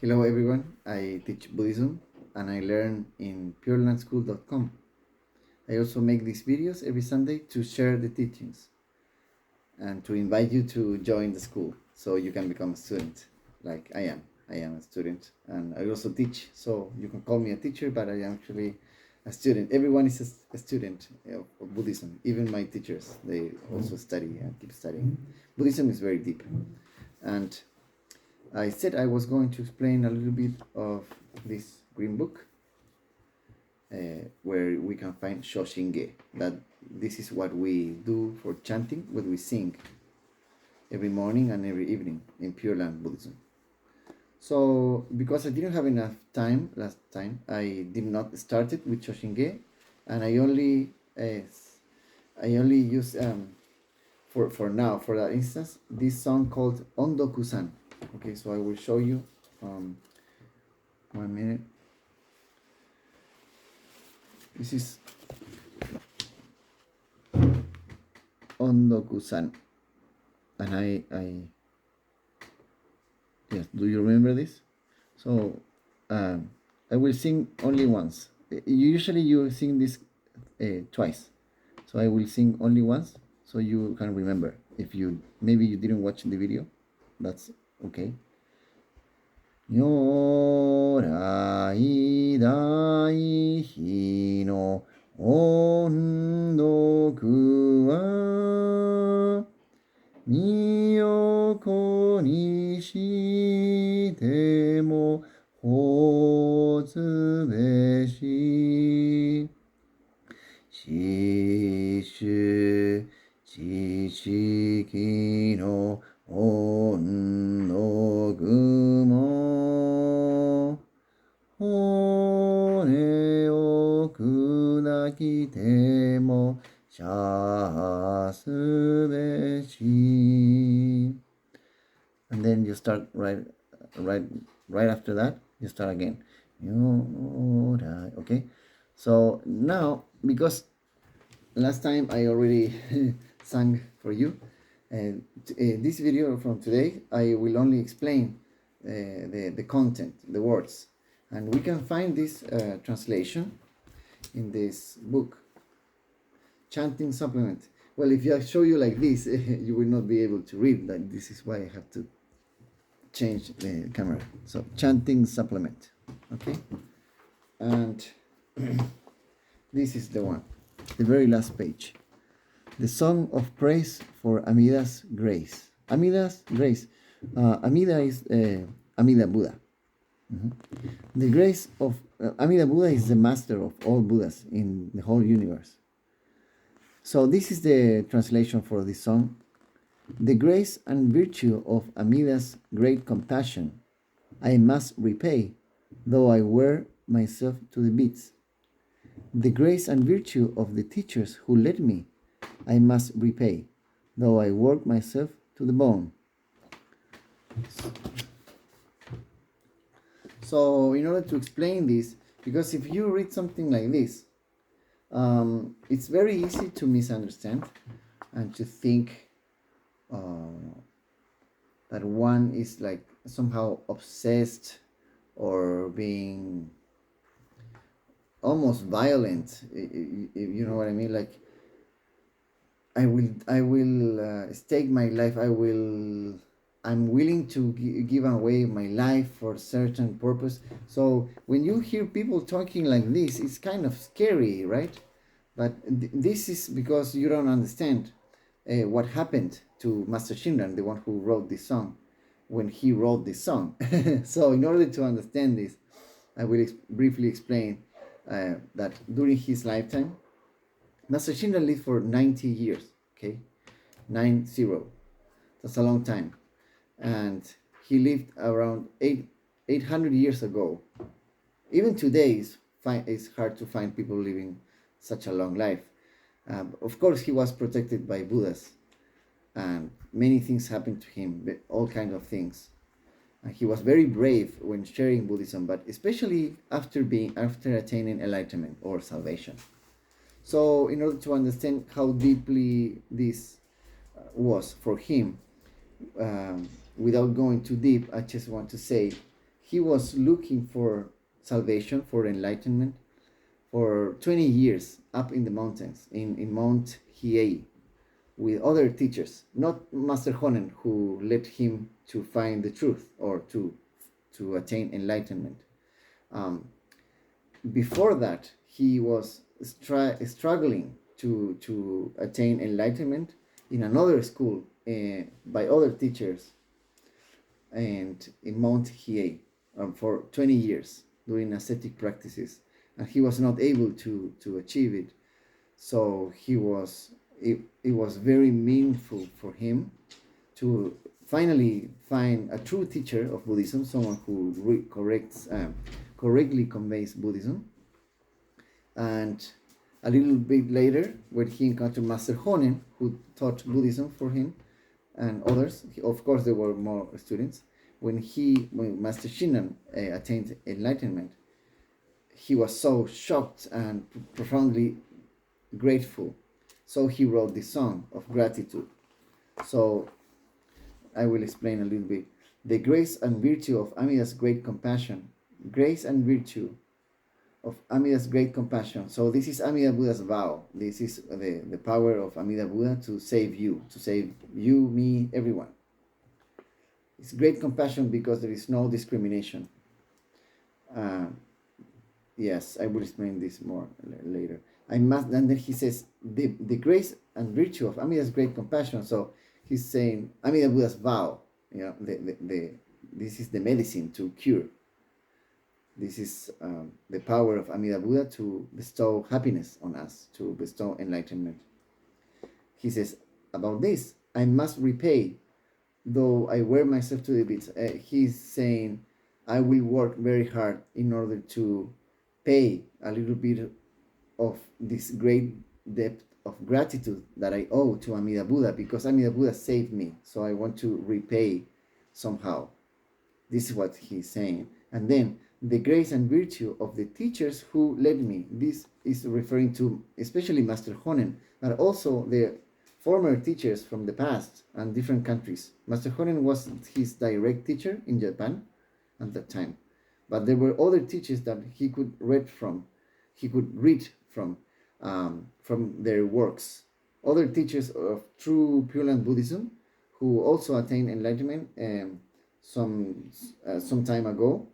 Hello everyone, I teach Buddhism and I learn in purelandschool.com. I also make these videos every Sunday to share the teachings and to invite you to join the school so you can become a student like I am. I am a student and I also teach, so you can call me a teacher, but I am actually a student. Everyone is a student of Buddhism, even my teachers, they also study and keep studying. Buddhism is very deep, and I said I was going to explain a little bit of this green book where we can find Shoshinge. That this is what we do for chanting, what we sing every morning and every evening in Pure Land Buddhism. So because I didn't have enough time last time, I did not start it with Shoshinge, and I only use for now, for that instance, this song called Ondoku-san. Okay, so I will show you 1 minute. This is Ondoku-san, and I yes, do you remember this? So I will sing only once. Usually you sing this twice, so I will sing only once so you can remember. If you maybe you didn't watch the video, that's okay. 如来大悲の音読は身横にしてもほつべし死守知識の音読も骨を砕きてもしゃすべし and then you start right after that you start again. Okay, so now because last time I already sang for you, and this video from today I will only explain the content, the words, and we can find this translation in this book, Chanting Supplement. Well, if I show you like this, you will not be able to read. That this is why I have to change the camera. So Chanting Supplement, okay, and this is the one, the very last page. The Song of Praise for Amida's Grace. Amida's Grace. Amida is Amida Buddha. The grace of Amida Buddha is the master of all Buddhas in the whole universe. So this is the translation for this song. The grace and virtue of Amida's great compassion I must repay, though I wear myself to the bits. The grace and virtue of the teachers who led me I must repay, though I work myself to the bone. So in order to explain this, because if you read something like this, it's very easy to misunderstand and to think that one is like somehow obsessed or being almost violent. You know what I mean? Like I will stake my life. I'm willing to give away my life for a certain purpose. So when you hear people talking like this, it's kind of scary, right? But this is because you don't understand what happened to Master Shinran, the one who wrote this song, when he wrote this song. So in order to understand this, I will briefly explain that during his lifetime, Master Shinran lived for 90 years, okay? 90. That's a long time. And he lived around 800 years ago. Even today, it's hard to find people living such a long life. Of course, he was protected by Buddhas, and many things happened to him, all kinds of things. He was very brave when sharing Buddhism, but especially after attaining enlightenment or salvation. So, in order to understand how deeply this was for him, without going too deep, I just want to say he was looking for salvation, for enlightenment, for 20 years up in the mountains, in Mount Hiei, with other teachers, not Master Honen, who led him to find the truth or to attain enlightenment. Before that, he was struggling to attain enlightenment in another school by other teachers and in Mount Hiei for 20 years doing ascetic practices, and he was not able to achieve it. So it was very meaningful for him to finally find a true teacher of Buddhism, someone who correctly conveys Buddhism. And a little bit later, when he encountered Master Honen, who taught Buddhism for him and others, of course there were more students. When Master Shinran attained enlightenment, he was so shocked and profoundly grateful. So he wrote this song of gratitude. So I will explain a little bit. The grace and virtue of Amida's great compassion. Grace and virtue of Amida's great compassion. So this is Amida Buddha's vow. This is the power of Amida Buddha to save you, me, everyone. It's great compassion because there is no discrimination. Yes, I will explain this more later. And then he says the grace and virtue of Amida's great compassion. So he's saying Amida Buddha's vow. You know, this is the medicine to cure. This is the power of Amida Buddha to bestow happiness on us, to bestow enlightenment. He says about this, I must repay, though I wear myself to the bits. He's saying, I will work very hard in order to pay a little bit of this great debt of gratitude that I owe to Amida Buddha, because Amida Buddha saved me. So I want to repay somehow. This is what he's saying. And then the grace and virtue of the teachers who led me. This is referring to especially Master Honen, but also the former teachers from the past and different countries. Master Honen was his direct teacher in Japan at that time, but there were other teachers that he could read from their works. Other teachers of true Pure Land Buddhism who also attained enlightenment some time ago,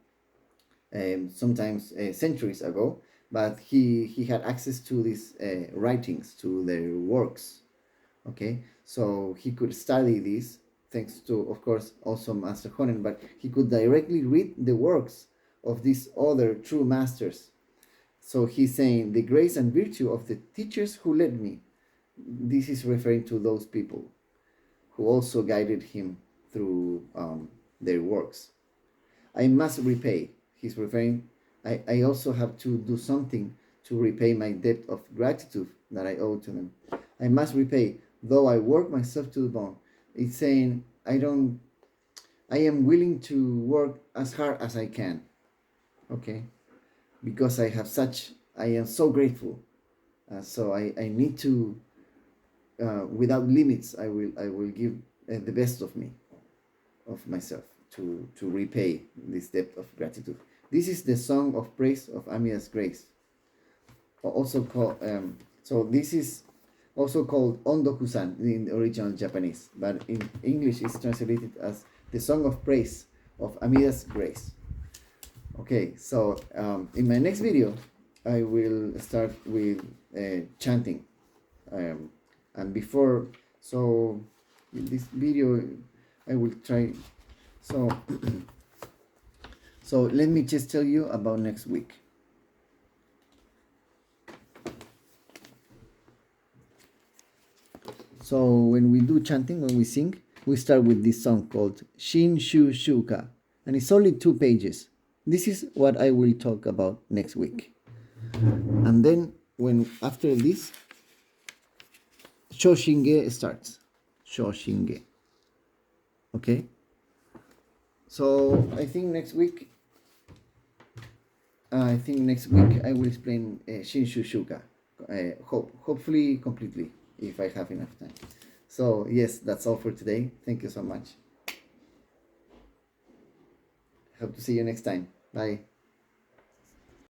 sometimes centuries ago, but he had access to these writings, to their works. Okay, so he could study this thanks to, of course, also Master Honen, but he could directly read the works of these other true masters. So he's saying the grace and virtue of the teachers who led me. This is referring to those people who also guided him through their works. I must repay. He's referring, I also have to do something to repay my debt of gratitude that I owe to them. I must repay, though I work myself to the bone. It's saying, I am willing to work as hard as I can. Okay? Because I am so grateful. So I need to, without limits, I will give the best of me, of myself, to repay this debt of gratitude. This is the song of praise of Amida's grace. Also called, so this is also called Ondokusan in the original Japanese, but in English it's translated as the song of praise of Amida's grace. Okay, so in my next video, I will start with chanting. And before, so in this video, I will try, so, so let me just tell you about next week. So when we do chanting, when we sing, we start with this song called Shin Shu Shuka, and it's only 2 pages. This is what I will talk about next week. And then after this, Shoshinge starts. Shoshinge. Okay? So I think next week I will explain Shinshu Shuka. Hopefully completely, if I have enough time. So yes, that's all for today. Thank you so much. Hope to see you next time. Bye.